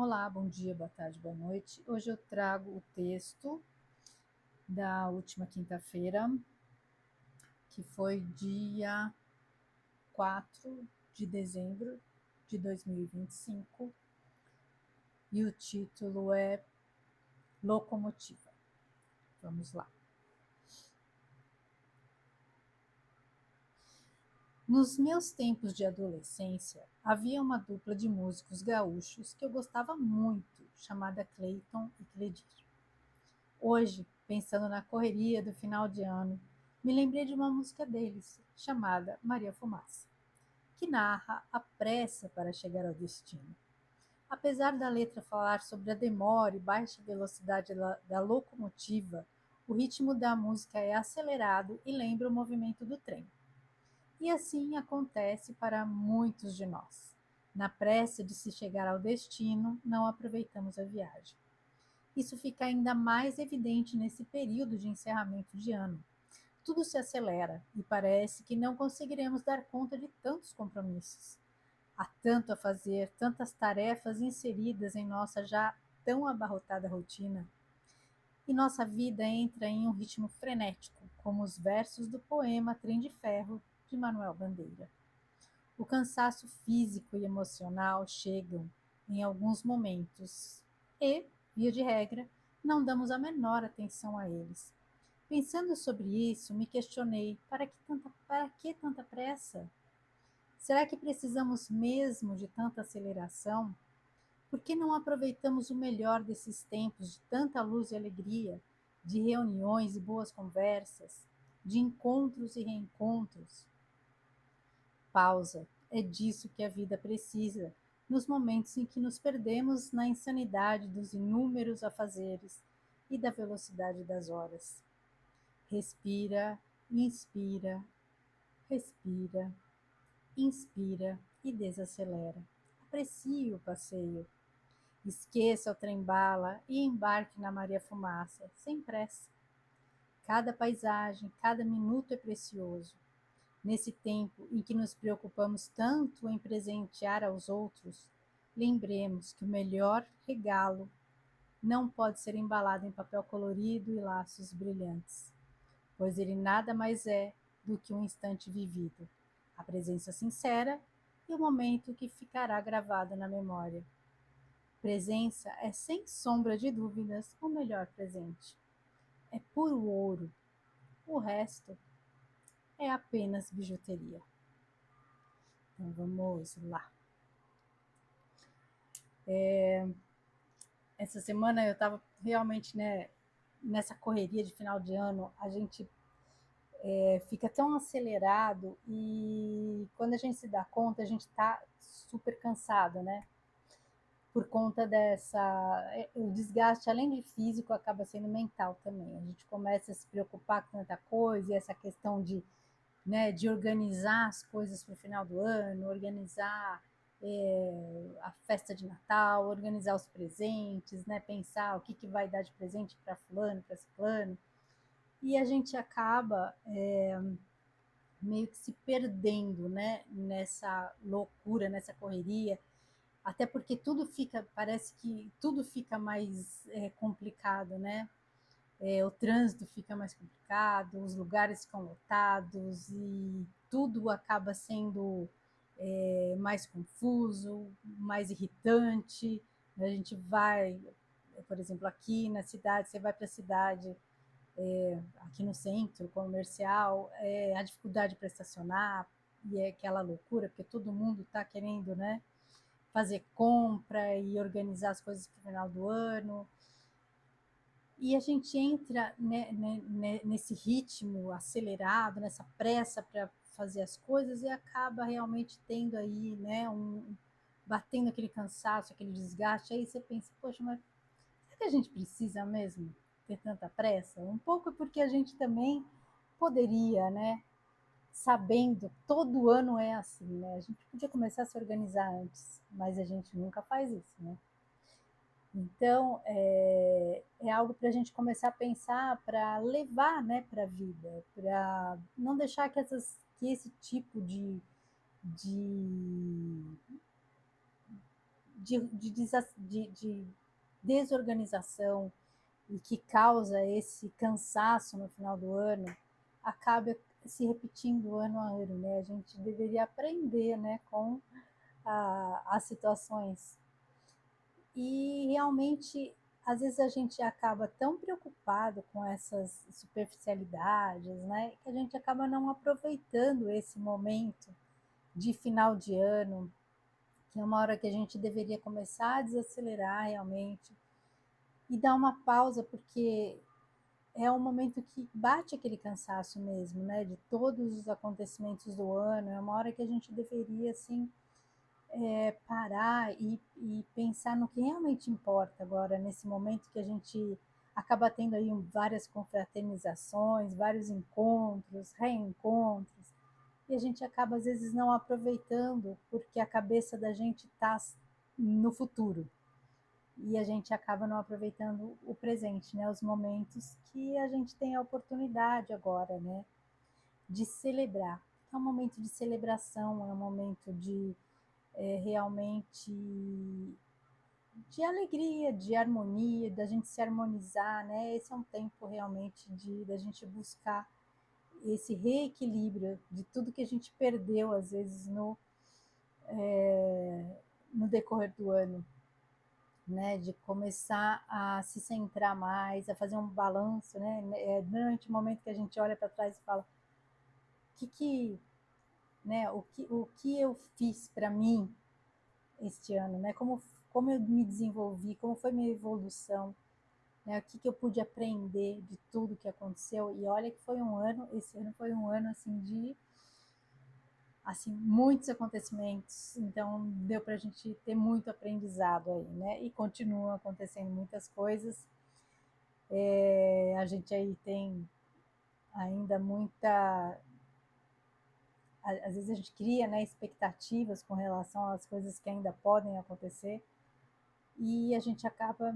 Olá, bom dia, boa tarde, boa noite. Hoje eu trago o texto da última quinta-feira, que foi dia 4 de dezembro de 2025, e o título é Locomotiva. Vamos lá. Nos meus tempos de adolescência, havia uma dupla de músicos gaúchos que eu gostava muito, chamada Cleiton e Cledir. Hoje, pensando na correria do final de ano, me lembrei de uma música deles, chamada Maria Fumaça, que narra a pressa para chegar ao destino. Apesar da letra falar sobre a demora e baixa velocidade da locomotiva, o ritmo da música é acelerado e lembra o movimento do trem. E assim acontece para muitos de nós. Na pressa de se chegar ao destino, não aproveitamos a viagem. Isso fica ainda mais evidente nesse período de encerramento de ano. Tudo se acelera e parece que não conseguiremos dar conta de tantos compromissos. Há tanto a fazer, tantas tarefas inseridas em nossa já tão abarrotada rotina. E nossa vida entra em um ritmo frenético, como os versos do poema Trem de Ferro, de Manuel Bandeira. O cansaço físico e emocional chegam em alguns momentos e, via de regra, não damos a menor atenção a eles. Pensando sobre isso, me questionei: para que tanta pressa? Será que precisamos mesmo de tanta aceleração? Por que não aproveitamos o melhor desses tempos de tanta luz e alegria, de reuniões e boas conversas, de encontros e reencontros? Pausa. É disso que a vida precisa, nos momentos em que nos perdemos na insanidade dos inúmeros afazeres e da velocidade das horas. Respira, inspira, respira, inspira e desacelera. Aprecie o passeio. Esqueça o trem-bala e embarque na Maria Fumaça, sem pressa. Cada paisagem, cada minuto é precioso. Nesse tempo em que nos preocupamos tanto em presentear aos outros, lembremos que o melhor regalo não pode ser embalado em papel colorido e laços brilhantes, pois ele nada mais é do que um instante vivido, a presença sincera e o momento que ficará gravado na memória. Presença é, sem sombra de dúvidas, o melhor presente. É puro ouro. O resto é apenas bijuteria. Então vamos lá. Essa semana eu estava realmente, né, nessa correria de final de ano. A gente fica tão acelerado e quando a gente se dá conta, a gente está super cansado, né? Por conta o desgaste, além de físico, acaba sendo mental também. A gente começa a se preocupar com tanta coisa, e essa questão de organizar as coisas para o final do ano, organizar a festa de Natal, organizar os presentes, né? Pensar o que vai dar de presente para fulano, para ciclano. E a gente acaba meio que se perdendo, né? Nessa loucura, nessa correria, até porque parece que tudo fica mais complicado, né? O trânsito fica mais complicado, os lugares ficam lotados e tudo acaba sendo mais confuso, mais irritante. A gente vai, por exemplo, aqui na cidade, você vai para a cidade, aqui no centro comercial, a dificuldade para estacionar, e é aquela loucura, porque todo mundo está querendo, né, fazer compra e organizar as coisas para o final do ano. E a gente entra nesse ritmo acelerado, nessa pressa para fazer as coisas e acaba realmente tendo aí, né, batendo aquele cansaço, aquele desgaste. Aí você pensa, poxa, mas será que a gente precisa mesmo ter tanta pressa? Um pouco porque a gente também poderia, né, sabendo, todo ano é assim, né? A gente podia começar a se organizar antes, mas a gente nunca faz isso, né? Então, é algo para a gente começar a pensar, para levar, né, para a vida, para não deixar que esse tipo de de desorganização e que causa esse cansaço no final do ano, acaba se repetindo ano a ano, né? A gente deveria aprender, né, com as situações. E realmente, às vezes a gente acaba tão preocupado com essas superficialidades, né, que a gente acaba não aproveitando esse momento de final de ano, que é uma hora que a gente deveria começar a desacelerar realmente e dar uma pausa, porque é um momento que bate aquele cansaço mesmo, né, de todos os acontecimentos do ano. É uma hora que a gente deveria, assim, parar e pensar no que realmente importa agora, nesse momento que a gente acaba tendo aí várias confraternizações, vários encontros, reencontros, e a gente acaba às vezes não aproveitando porque a cabeça da gente está no futuro e a gente acaba não aproveitando o presente, né? Os momentos que a gente tem a oportunidade agora, né? De celebrar. É um momento de celebração, é um momento de realmente de alegria, de harmonia, da gente se harmonizar, né? Esse é um tempo realmente de da gente buscar esse reequilíbrio de tudo que a gente perdeu às vezes no decorrer do ano, né? De começar a se centrar mais, a fazer um balanço, né? Durante o momento que a gente olha para trás e fala que né? O que eu fiz para mim este ano, né? Como eu me desenvolvi, como foi minha evolução, né? O que eu pude aprender de tudo que aconteceu. E olha que foi um ano, esse ano foi um ano assim de assim muitos acontecimentos, então deu para a gente ter muito aprendizado aí, né? E continuam acontecendo muitas coisas. A gente aí tem ainda muita, às vezes a gente cria, né, expectativas com relação às coisas que ainda podem acontecer e a gente acaba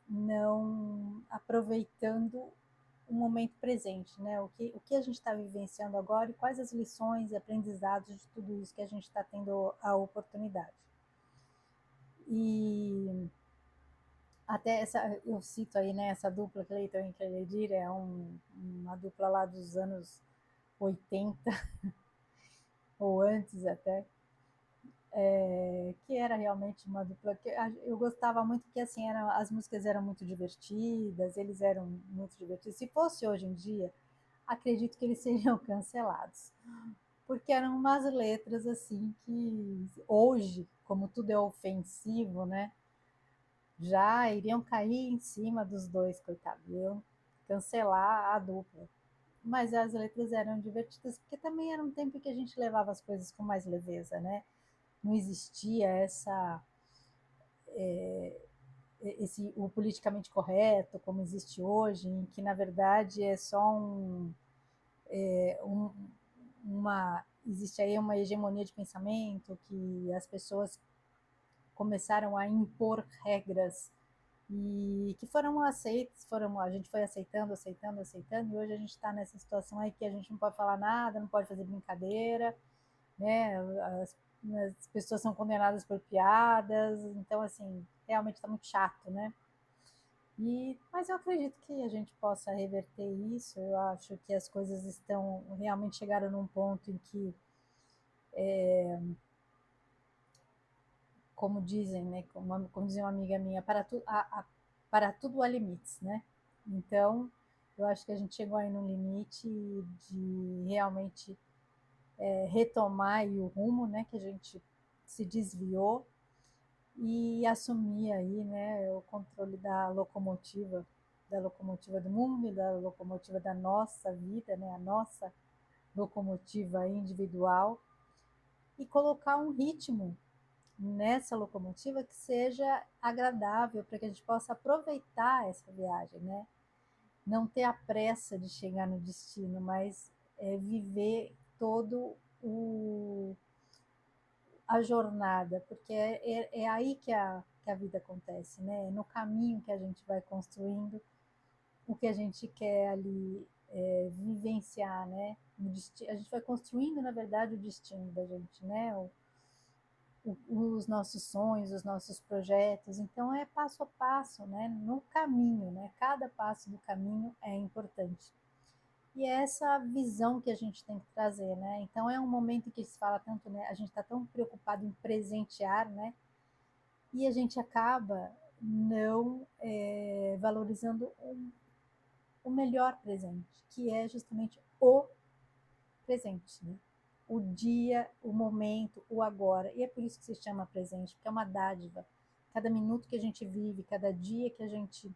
não aproveitando o momento presente, né? O que a gente está vivenciando agora e quais as lições e aprendizados de tudo isso que a gente está tendo a oportunidade. E até essa, eu cito aí, né, essa dupla Cleiton e Kelledir, é uma dupla lá dos anos 80 ou antes até, que era realmente uma dupla que eu gostava muito, porque assim, as músicas eram muito divertidas, eles eram muito divertidos. Se fosse hoje em dia, acredito que eles seriam cancelados, porque eram umas letras assim que hoje, como tudo é ofensivo, né, já iriam cair em cima dos dois, coitados, iam cancelar a dupla. Mas as letras eram divertidas, porque também era um tempo que a gente levava as coisas com mais leveza, né? Não existia o politicamente correto como existe hoje, em que na verdade é só um, uma existe aí uma hegemonia de pensamento que as pessoas começaram a impor regras e que foram aceitas, a gente foi aceitando, aceitando, aceitando, e hoje a gente está nessa situação aí que a gente não pode falar nada, não pode fazer brincadeira, né? As pessoas são condenadas por piadas, então assim, realmente está muito chato, né? Mas eu acredito que a gente possa reverter isso. Eu acho que as coisas estão realmente chegaram num ponto em que, como dizem, né, como dizia uma amiga minha, para tudo há limites, né? Então, eu acho que a gente chegou aí no limite de realmente retomar aí o rumo, né, que a gente se desviou e assumir aí, né, o controle da locomotiva do mundo, da locomotiva da nossa vida, né, a nossa locomotiva individual e colocar um ritmo nessa locomotiva que seja agradável para que a gente possa aproveitar essa viagem, né? Não ter a pressa de chegar no destino, mas viver todo a jornada, porque é aí que a vida acontece, né? É no caminho que a gente vai construindo o que a gente quer ali vivenciar, né? A gente vai construindo, na verdade, o destino da gente, né? os nossos sonhos, os nossos projetos. Então é passo a passo, né? No caminho, né? Cada passo do caminho é importante. E é essa visão que a gente tem que trazer, né? Então é um momento que se fala tanto, né? A gente está tão preocupado em presentear, né? E a gente acaba não valorizando o melhor presente, que é justamente o presente, né? O dia, o momento, o agora. E é por isso que se chama presente, porque é uma dádiva. Cada minuto que a gente vive, cada dia que a gente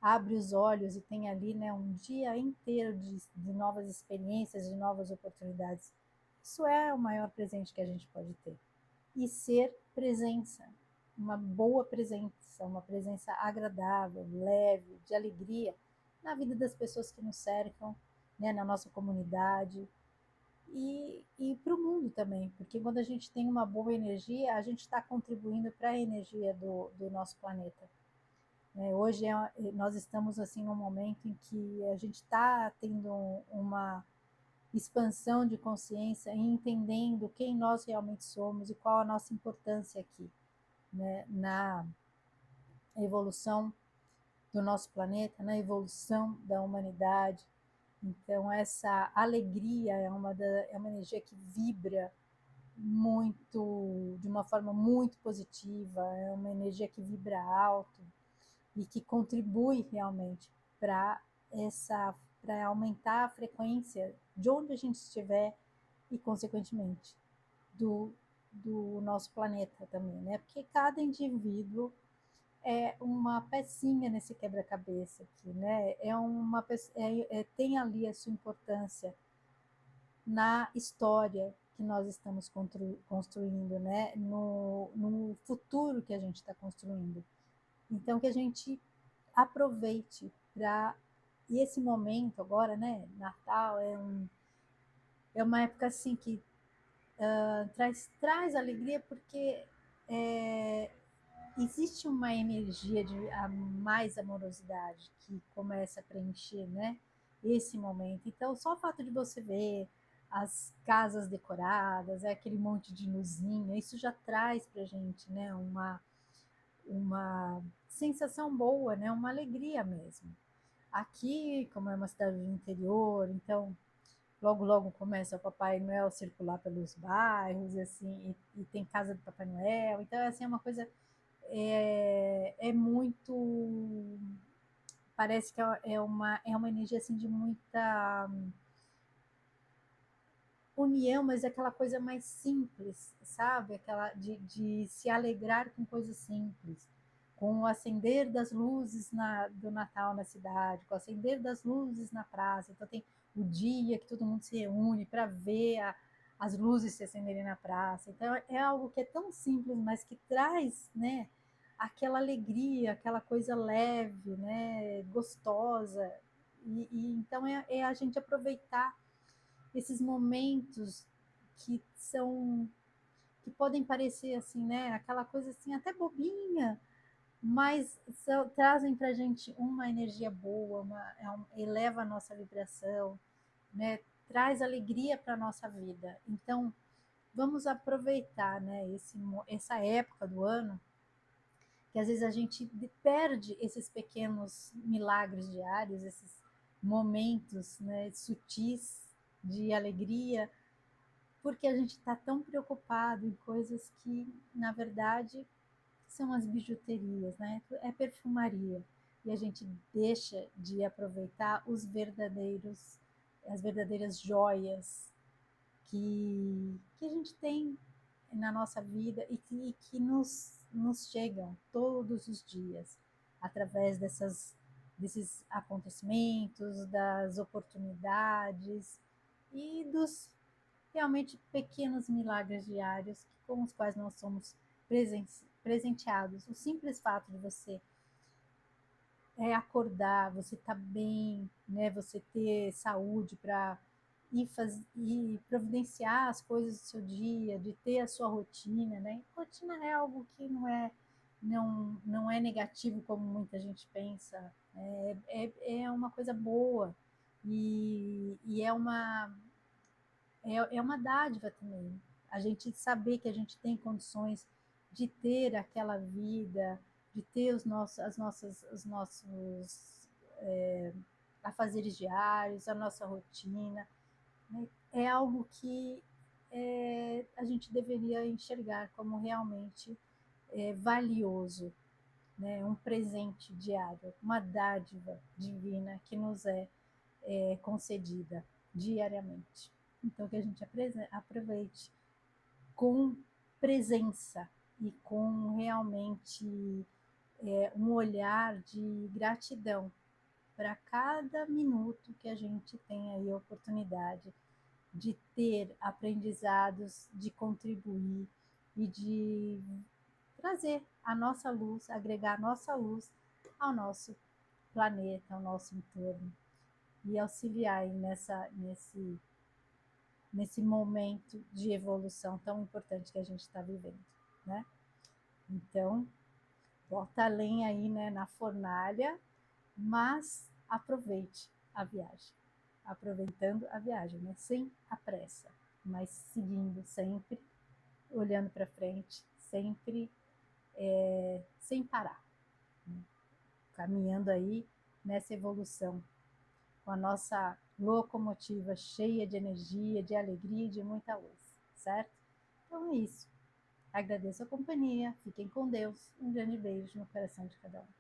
abre os olhos e tem ali, né, um dia inteiro de novas experiências, de novas oportunidades. Isso é o maior presente que a gente pode ter. E ser presença, uma boa presença, uma presença agradável, leve, de alegria na vida das pessoas que nos cercam, né, na nossa comunidade e para o mundo também, porque quando a gente tem uma boa energia, a gente está contribuindo para a energia do nosso planeta. Hoje nós estamos assim num momento em que a gente está tendo uma expansão de consciência e entendendo quem nós realmente somos e qual a nossa importância aqui, né, na evolução do nosso planeta, na evolução da humanidade. Então essa alegria é uma energia que vibra muito, de uma forma muito positiva, é uma energia que vibra alto e que contribui realmente para essa para aumentar a frequência de onde a gente estiver e consequentemente do nosso planeta também, né? Porque cada indivíduo é uma pecinha nesse quebra-cabeça aqui, né? Tem ali a sua importância na história que nós estamos construindo, né? No futuro que a gente está construindo. Então, que a gente aproveite para. E esse momento agora, né? Natal é uma época assim que traz alegria porque é, existe uma energia de mais amorosidade que começa a preencher, né? Esse momento. Então, só o fato de você ver as casas decoradas, aquele monte de luzinha, isso já traz para gente, né? Uma sensação boa, né? Uma alegria mesmo. Aqui, como é uma cidade do interior, então logo logo começa o Papai Noel a circular pelos bairros, assim, e tem casa do Papai Noel, então assim é uma coisa é muito, parece que é uma energia assim de muita união, mas é aquela coisa mais simples, sabe? Aquela de se alegrar com coisas simples, com o acender das luzes do Natal na cidade, com o acender das luzes na praça. Então tem o dia que todo mundo se reúne para ver as luzes se acenderem na praça. Então é algo que é tão simples, mas que traz, né, aquela alegria, aquela coisa leve, né, gostosa. E então é a gente aproveitar esses momentos que são que podem parecer assim, né, aquela coisa assim até bobinha, mas trazem para a gente uma energia boa, eleva a nossa vibração, né, traz alegria para a nossa vida. Então, vamos aproveitar, né, essa época do ano, que às vezes a gente perde esses pequenos milagres diários, esses momentos, né, sutis de alegria, porque a gente está tão preocupado em coisas que, na verdade, são as bijuterias, né? É perfumaria. E a gente deixa de aproveitar as verdadeiras joias que a gente tem na nossa vida e que nos chegam todos os dias através desses acontecimentos, das oportunidades e dos realmente pequenos milagres diários com os quais nós somos presenteados. O simples fato de você acordar, você estar tá bem, né? Você ter saúde para ir providenciar as coisas do seu dia, de ter a sua rotina, né? Rotina é algo que não é negativo como muita gente pensa, é uma coisa boa e é uma dádiva também. A gente saber que a gente tem condições de ter aquela vida, de ter os nossos afazeres diários, a nossa rotina, né? É algo que a gente deveria enxergar como realmente valioso, né? Um presente diário, uma dádiva divina que nos é concedida diariamente. Então, que a gente aproveite com presença e com realmente um olhar de gratidão para cada minuto que a gente tem aí a oportunidade de ter aprendizados, de contribuir e de trazer a nossa luz, agregar a nossa luz ao nosso planeta, ao nosso entorno e auxiliar aí nesse momento de evolução tão importante que a gente está vivendo, né? Então, bota a lenha aí, né, na fornalha, mas aproveite a viagem, aproveitando a viagem, né? Sem a pressa, mas seguindo sempre, olhando para frente, sempre sem parar, né? Caminhando aí nessa evolução, com a nossa locomotiva cheia de energia, de alegria e de muita luz, certo? Então é isso. Agradeço a companhia, fiquem com Deus, um grande beijo no coração de cada um.